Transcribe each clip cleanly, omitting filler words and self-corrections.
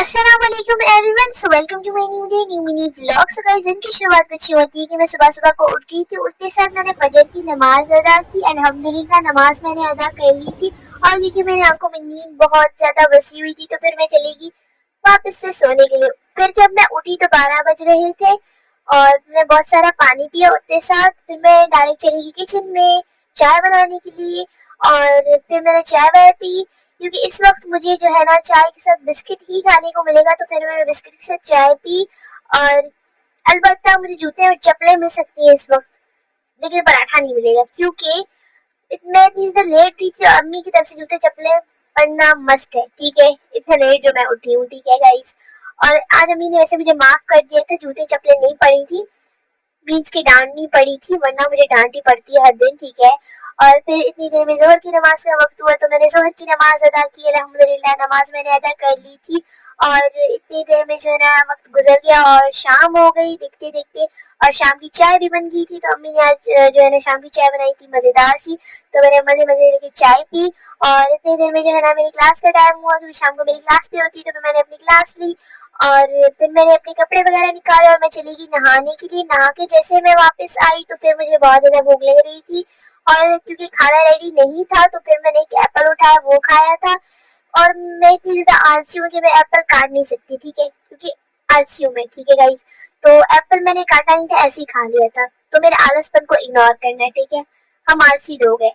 अस्सलामुअलैकुम everyone, so welcome to my new day new mini vlog. So guys, दिन की शुरुआत कुछ होती है कि मैं सुबह सुबह को उठ गई थी। उठते साथ मैंने फजर की नमाज अदा की। अल्हम्दुलिल्लाह नमाज मैंने अदा कर ली थी और देखिए मेरी आंखों में नींद बहुत ज्यादा बसी हुई थी, तो फिर मैं चली गई वापस से सोने के लिए। फिर जब मैं उठी तो 12 बज रहे थे और मैंने बहुत सारा पानी पिया उठते साथ। फिर मैं डायरेक्ट चली गई किचन में चाय बनाने के लिए और फिर मैंने चाय वाय पी, क्योंकि इस वक्त मुझे जो है ना चाय के साथ बिस्किट ही खाने को मिलेगा। तो फिर मैंने बिस्किट के साथ चाय पी और अलबत्ता मुझे जूते और चप्पलें मिल सकती है इस वक्त, लेकिन पराठा नहीं मिलेगा क्योंकि मैं इतनी देर लेट हुई थी और अम्मी की तरफ से जूते चप्पलें पहनना मस्ट है। ठीक है, इतना लेट जो मैं उठी हूँ, ठीक है गाइस। और आज अम्मी ने वैसे मुझे माफ कर दिया था, जूते चप्पलें नहीं पड़ी थी, बीच की डांटनी पड़ी थी, वरना मुझे डांटनी पड़ती है हर दिन। ठीक है, और फिर इतनी देर में जोहर की नमाज का वक्त हुआ तो मैंने जोहर की नमाज अदा की। अल्हम्दुलिल्लाह नमाज मैंने अदा कर ली थी और इतनी देर में जो है ना वक्त गुजर गया और शाम हो गई देखते देखते। और शाम की चाय भी बन गई थी, तो अम्मी ने आज जो है ना शाम की चाय बनाई थी मजेदार सी, तो मैंने मजे मजे की चाय पी। और इतनी देर में जो है ना मेरी क्लास का टाइम हुआ, क्योंकि शाम को मेरी क्लास भी होती है, तो मैंने अपनी क्लास ली और फिर मैंने अपने कपड़े वगैरह निकाले और मैं चली गई नहाने के लिए। नहा के जैसे मैं वापस आई तो फिर मुझे बहुत ज्यादा भूख लग रही थी और क्योंकि खाना रेडी नहीं था तो फिर मैंने एक एप्पल उठाया, वो खाया था। और मैं इतनी ज्यादा आलसी हूँ कि मैं एप्पल काट नहीं सकती, ठीक है, क्योंकि आलसी हूँ मैं। ठीक है गाइस, तो एप्पल मैंने काटा नहीं था, ऐसे ही खा लिया था। तो मेरे आलसपन को इग्नोर करना है, ठीक है, हम आलसी लोग हैं।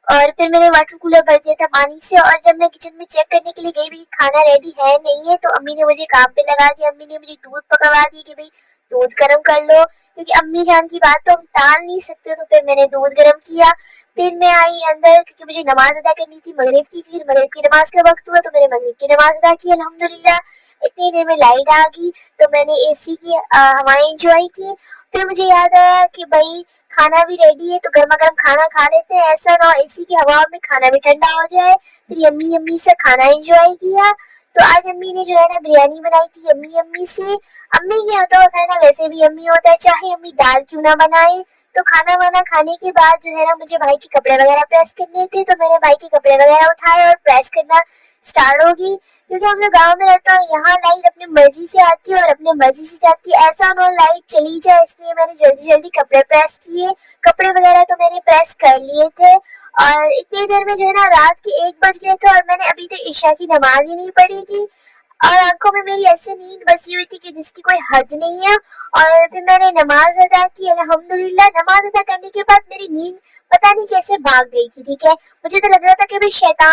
और फिर मैंने वाटर कूलर भर दिया था पानी से और जब मैं किचन में चेक करने के लिए गई भी खाना रेडी है नहीं है, तो अम्मी ने मुझे काम पे लगा दिया। अम्मी ने मुझे दूध पकड़वा दिया कि भाई दूध गर्म कर लो, क्योंकि अम्मी जान की बात तो हम टाल नहीं सकते। तो फिर मैंने दूध गर्म किया। फिर मैं आई अंदर क्योंकि मुझे नमाज अदा करनी थी मगरिब की। फिर मगरिब की नमाज का वक्त हुआ तो मैंने मगरिब की नमाज अदा की अल्हम्दुलिल्लाह। इतनी देर में लाइट आ गई तो मैंने एसी की हवाएं एंजॉय की। फिर मुझे याद आया कि भाई खाना भी रेडी है तो गर्मा गर्म खाना खा लेते हैं, ऐसा ना एसी की हवा में खाना भी ठंडा हो जाए। फिर यम्मी यम्मी से खाना एंजॉय किया। तो आज अम्मी ने जो है ना बिरयानी बनाई थी यम्मी यम्मी से। अम्मी के हाथों का खाना वैसे भी यम्मी होता है, चाहे अम्मी दाल क्यों ना बनाए। तो खाना वाना खाने के बाद जो है ना मुझे भाई के कपड़े वगैरह प्रेस करने थे, तो मैंने भाई के कपड़े वगैरह उठाए और प्रेस करना स्टार्ट होगी। क्योंकि हम लोग गाँव में रहते हैं, यहाँ लाइट अपनी मर्जी से आती है और अपनी मर्जी से जाती है, ऐसा ना लाइट चली जाए, इसलिए मैंने जल्दी जल्दी कपड़े प्रेस किए। कपड़े वगैरह तो मैंने प्रेस कर लिए थे और इतनी देर में जो है ना रात के 1 बज गए थे और मैंने अभी तक ईशा की नमाज ही नहीं पढ़ी थी। और आंखों में मेरी ऐसी नींद बसी हुई थी कि जिसकी कोई हद नहीं है। और फिर मैंने नमाज अदा की अल्हम्दुलिल्लाह। नमाज अदा करने के बाद मेरी नींद पता नहीं कैसे भाग गई थी। ठीक है, मुझे तो लग रहा था कि भाई शैतान